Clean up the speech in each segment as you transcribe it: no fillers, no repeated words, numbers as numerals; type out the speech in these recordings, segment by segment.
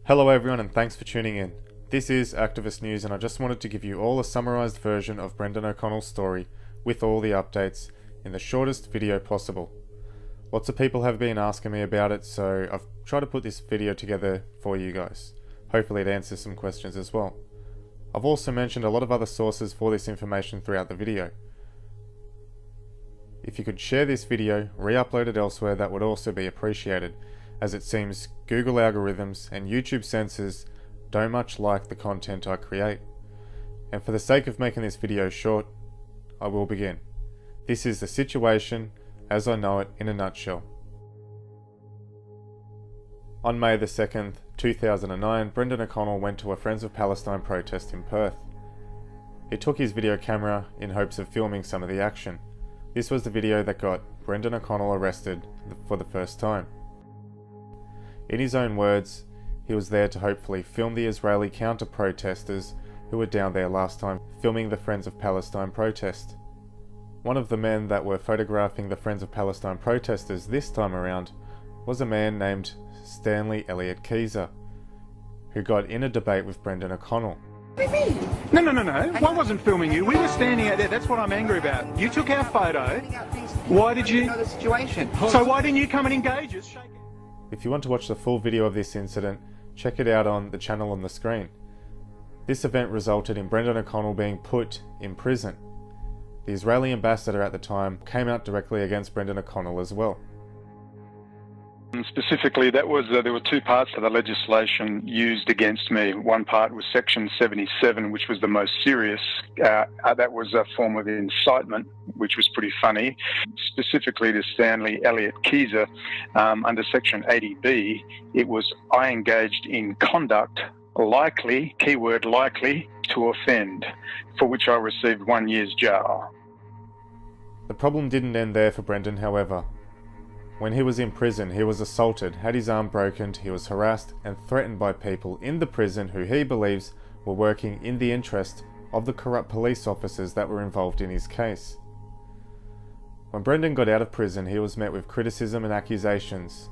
Hello everyone and thanks for tuning in. This is Activist News and I just wanted to give you all a summarised version of Brendon O'Connell's story with all the updates in the shortest video possible. Lots of people have been asking me about it, so I've tried to put this video together for you guys. Hopefully it answers some questions as well. I've also mentioned a lot of other sources for this information throughout the video. If you could share this video, re-upload it elsewhere, that would also be appreciated, as it seems Google algorithms and YouTube censors don't much like the content I create. And for the sake of making this video short, I will begin. This is the situation as I know it in a nutshell. On May the 2nd, 2009, Brendon O'Connell went to a Friends of Palestine protest in Perth. He took his video camera in hopes of filming some of the action. This was the video that got Brendon O'Connell arrested for the first time. In his own words, he was there to hopefully film the Israeli counter-protesters who were down there last time filming the Friends of Palestine protest. One of the men that were photographing the Friends of Palestine protesters this time around was a man named Stanley Elliott Keyser, who got in a debate with Brendon O'Connell. No. I wasn't filming you. We were standing out there. That's what I'm angry about. You took our photo. Why did you? The situation. So why didn't you come and engage us? If you want to watch the full video of this incident, check it out on the channel on the screen. This event resulted in Brendon O'Connell being put in prison. The Israeli ambassador at the time came out directly against Brendon O'Connell as well. Specifically, there were two parts to the legislation used against me. One part was Section 77, which was the most serious. That was a form of incitement, which was pretty funny. Specifically to Stanley Elliott Keyser, under Section 80B, it was I engaged in conduct likely, keyword likely, to offend, for which I received 1 year's jail. The problem didn't end there for Brendon, however. When he was in prison, he was assaulted, had his arm broken, he was harassed and threatened by people in the prison who he believes were working in the interest of the corrupt police officers that were involved in his case. When Brendon got out of prison, he was met with criticism and accusations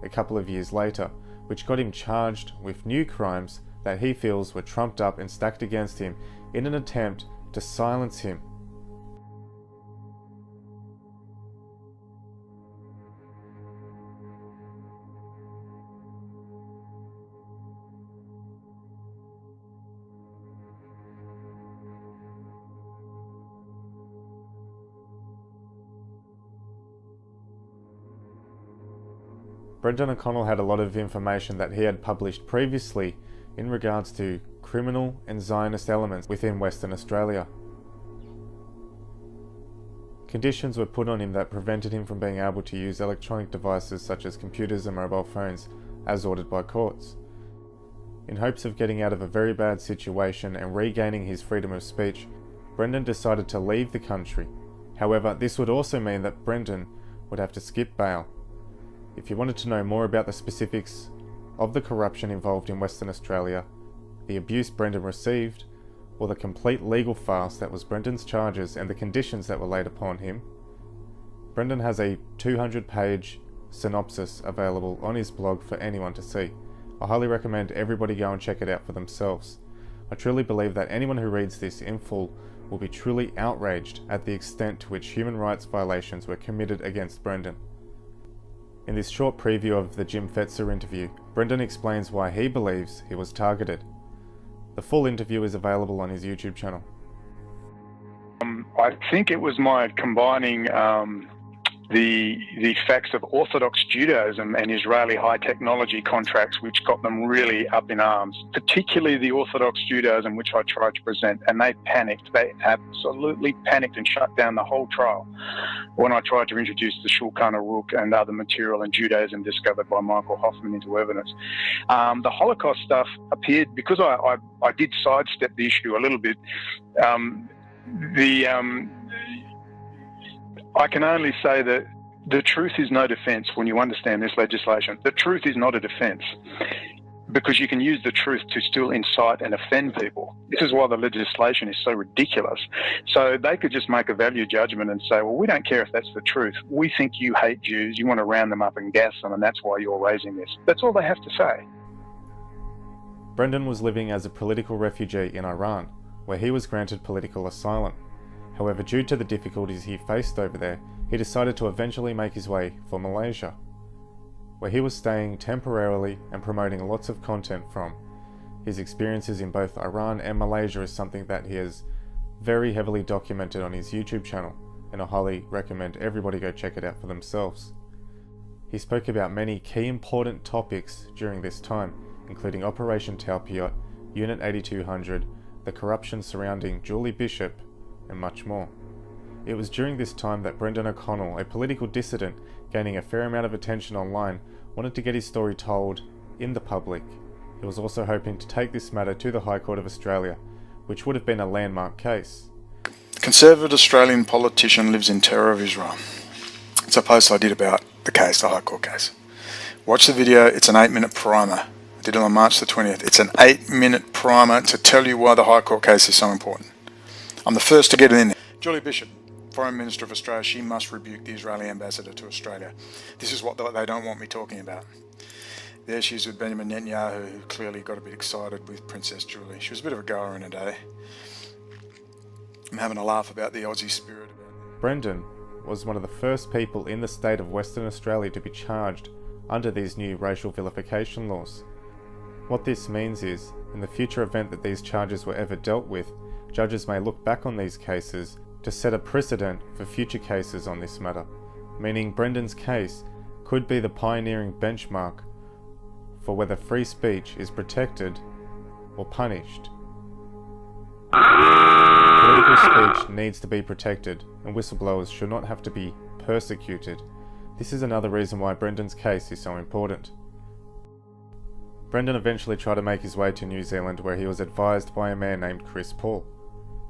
a couple of years later, which got him charged with new crimes that he feels were trumped up and stacked against him in an attempt to silence him. Brendon O'Connell had a lot of information that he had published previously in regards to criminal and Zionist elements within Western Australia. Conditions were put on him that prevented him from being able to use electronic devices such as computers and mobile phones as ordered by courts. In hopes of getting out of a very bad situation and regaining his freedom of speech, Brendon decided to leave the country. However, this would also mean that Brendon would have to skip bail. If you wanted to know more about the specifics of the corruption involved in Western Australia, the abuse Brendon received, or the complete legal farce that was Brendon's charges and the conditions that were laid upon him, Brendon has a 200-page synopsis available on his blog for anyone to see. I highly recommend everybody go and check it out for themselves. I truly believe that anyone who reads this in full will be truly outraged at the extent to which human rights violations were committed against Brendon. In this short preview of the Jim Fetzer interview, Brendon explains why he believes he was targeted. The full interview is available on his YouTube channel. I think it was my combining the facts of Orthodox Judaism and Israeli high technology contracts which got them really up in arms, particularly the Orthodox Judaism which I tried to present, and they panicked. They absolutely panicked and shut down the whole trial when I tried to introduce the Shulchan Aruch and other material in Judaism discovered by Michael Hoffman into evidence. The Holocaust stuff appeared because I did sidestep the issue a little bit. I can only say that the truth is no defence when you understand this legislation. The truth is not a defence because you can use the truth to still incite and offend people. This is why the legislation is so ridiculous. So they could just make a value judgment and say, well, we don't care if that's the truth. We think you hate Jews, you want to round them up and gas them, and that's why you're raising this. That's all they have to say. Brendon was living as a political refugee in Iran, where he was granted political asylum. However, due to the difficulties he faced over there, he decided to eventually make his way for Malaysia, where he was staying temporarily and promoting lots of content from. His experiences in both Iran and Malaysia is something that he has very heavily documented on his YouTube channel, and I highly recommend everybody go check it out for themselves. He spoke about many key important topics during this time, including Operation Taupiot, Unit 8200, the corruption surrounding Julie Bishop, and much more. It was during this time that Brendon O'Connell, a political dissident gaining a fair amount of attention online, wanted to get his story told in the public. He was also hoping to take this matter to the High Court of Australia, which would have been a landmark case. Conservative Australian politician lives in terror of Israel. It's a post I did about the case, the High Court case. Watch the video, it's an 8-minute primer. I did it on March the 20th. It's an 8-minute primer to tell you why the High Court case is so important. I'm the first to get it in there. Julie Bishop, Foreign Minister of Australia, she must rebuke the Israeli ambassador to Australia. This is what they don't want me talking about. There she is with Benjamin Netanyahu, who clearly got a bit excited with Princess Julie. She was a bit of a goer in her day. I'm having a laugh about the Aussie spirit. Brendon was one of the first people in the state of Western Australia to be charged under these new racial vilification laws. What this means is, in the future event that these charges were ever dealt with, judges may look back on these cases to set a precedent for future cases on this matter, meaning Brendon's case could be the pioneering benchmark for whether free speech is protected or punished. Political speech needs to be protected, and whistleblowers should not have to be persecuted. This is another reason why Brendon's case is so important. Brendon eventually tried to make his way to New Zealand, where he was advised by a man named Chris Paul,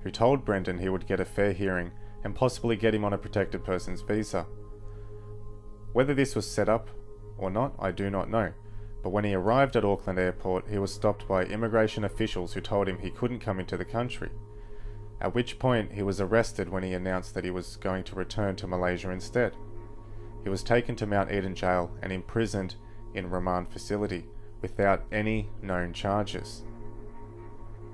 who told Brendon he would get a fair hearing and possibly get him on a protected person's visa. Whether this was set up or not, I do not know. But when he arrived at Auckland Airport, he was stopped by immigration officials who told him he couldn't come into the country, at which point he was arrested when he announced that he was going to return to Malaysia instead. He was taken to Mount Eden Jail and imprisoned in remand facility without any known charges.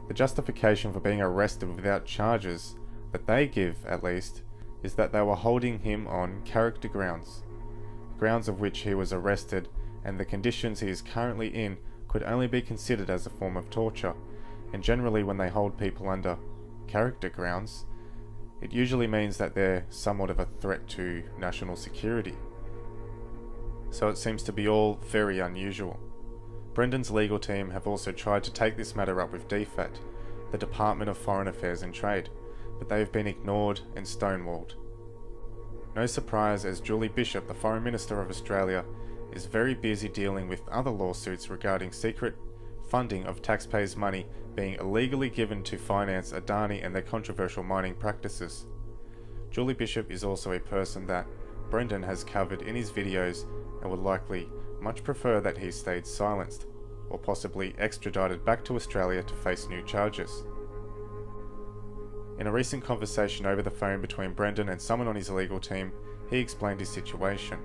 The justification for being arrested without charges, that they give at least, is that they were holding him on character grounds of which he was arrested, and the conditions he is currently in could only be considered as a form of torture, and generally when they hold people under character grounds, it usually means that they're somewhat of a threat to national security. So it seems to be all very unusual. Brendon's legal team have also tried to take this matter up with DFAT, the Department of Foreign Affairs and Trade, but they have been ignored and stonewalled. No surprise, as Julie Bishop, the Foreign Minister of Australia, is very busy dealing with other lawsuits regarding secret funding of taxpayers' money being illegally given to finance Adani and their controversial mining practices. Julie Bishop is also a person that Brendon has covered in his videos and would likely much prefer that he stayed silenced, or possibly extradited back to Australia to face new charges. In a recent conversation over the phone between Brendon and someone on his legal team, he explained his situation.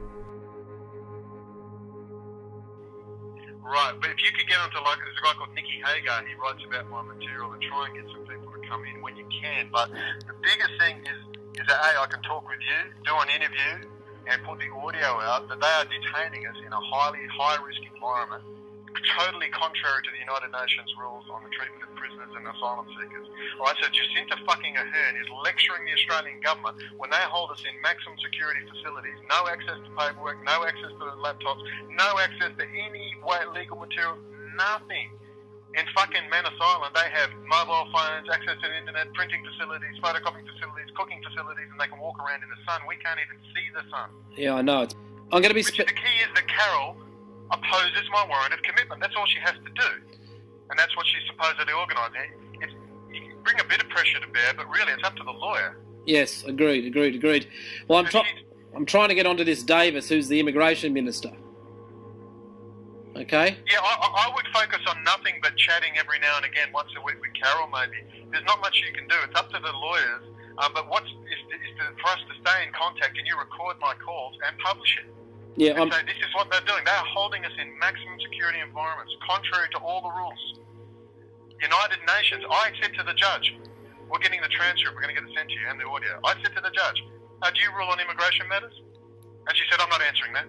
Right, but if you could get onto, like, there's a guy called Nicky Hagar, he writes about my material and try and get some people to come in when you can. But the biggest thing is that I can talk with you, do an interview, and put the audio out that they are detaining us in a highly high-risk environment, totally contrary to the United Nations rules on the treatment of prisoners and asylum seekers. All right, so Jacinta fucking Ahern is lecturing the Australian government when they hold us in maximum security facilities, no access to paperwork, no access to laptops, no access to any legal material, nothing. In fucking Manus Island, they have mobile phones, access to the internet, printing facilities, photocopying facilities, cooking facilities, and they can walk around in the sun. We can't even see the sun. Yeah, I know. I'm going to be... The key is that Carol opposes my warrant of commitment. That's all she has to do. And that's what she's supposedly organising. You can bring a bit of pressure to bear, but really it's up to the lawyer. Yes, agreed. Well, I'm trying to get onto this Davis, who's the immigration minister. Okay? Yeah, I would focus on nothing but chatting every now and again, once a week with Carol maybe. There's not much you can do. It's up to the lawyers. But for us to stay in contact and you record my calls and publish it. Yeah, so this is what they're doing. They're holding us in maximum security environments, contrary to all the rules. United Nations. I said to the judge, we're getting the transcript, we're going to get it sent to you and the audio. I said to the judge, do you rule on immigration matters? And she said, I'm not answering that.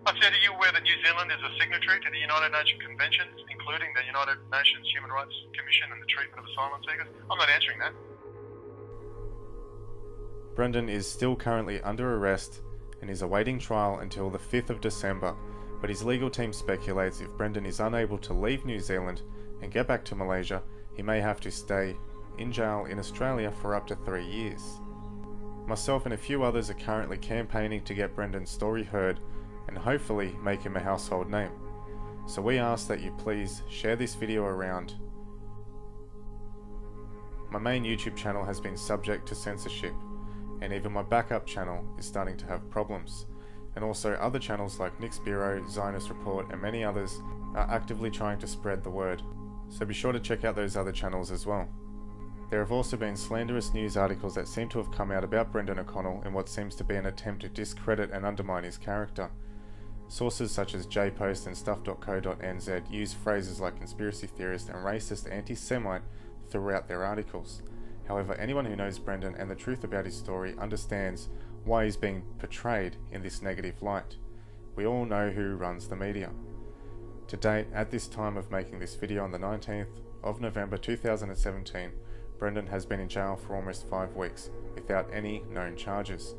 I said, are you aware that New Zealand is a signatory to the United Nations Conventions, including the United Nations Human Rights Commission and the treatment of asylum seekers? I'm not answering that. Brendon is still currently under arrest and is awaiting trial until the 5th of December, but his legal team speculates if Brendon is unable to leave New Zealand and get back to Malaysia, he may have to stay in jail in Australia for up to 3 years. Myself and a few others are currently campaigning to get Brendon's story heard and hopefully make him a household name. So we ask that you please share this video around. My main YouTube channel has been subject to censorship, and even my backup channel is starting to have problems. And also other channels like Nick's Bureau, Zionist Report and many others are actively trying to spread the word. So be sure to check out those other channels as well. There have also been slanderous news articles that seem to have come out about Brendon O'Connell in what seems to be an attempt to discredit and undermine his character. Sources such as JPost and stuff.co.nz use phrases like conspiracy theorist and racist anti-Semite throughout their articles. However, anyone who knows Brendon and the truth about his story understands why he's being portrayed in this negative light. We all know who runs the media. To date, at this time of making this video on the 19th of November 2017, Brendon has been in jail for almost 5 weeks without any known charges.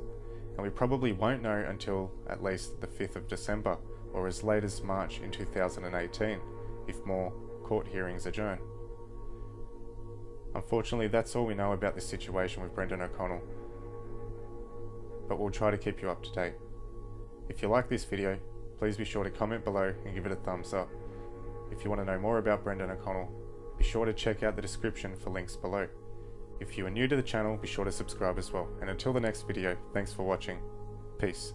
And we probably won't know until at least the 5th of December or as late as March in 2018 if more court hearings adjourn. Unfortunately, that's all we know about this situation with Brendon O'Connell, but we'll try to keep you up to date. If you like this video, please be sure to comment below and give it a thumbs up. If you want to know more about Brendon O'Connell, be sure to check out the description for links below. If you are new to the channel, be sure to subscribe as well. And until the next video, thanks for watching. Peace.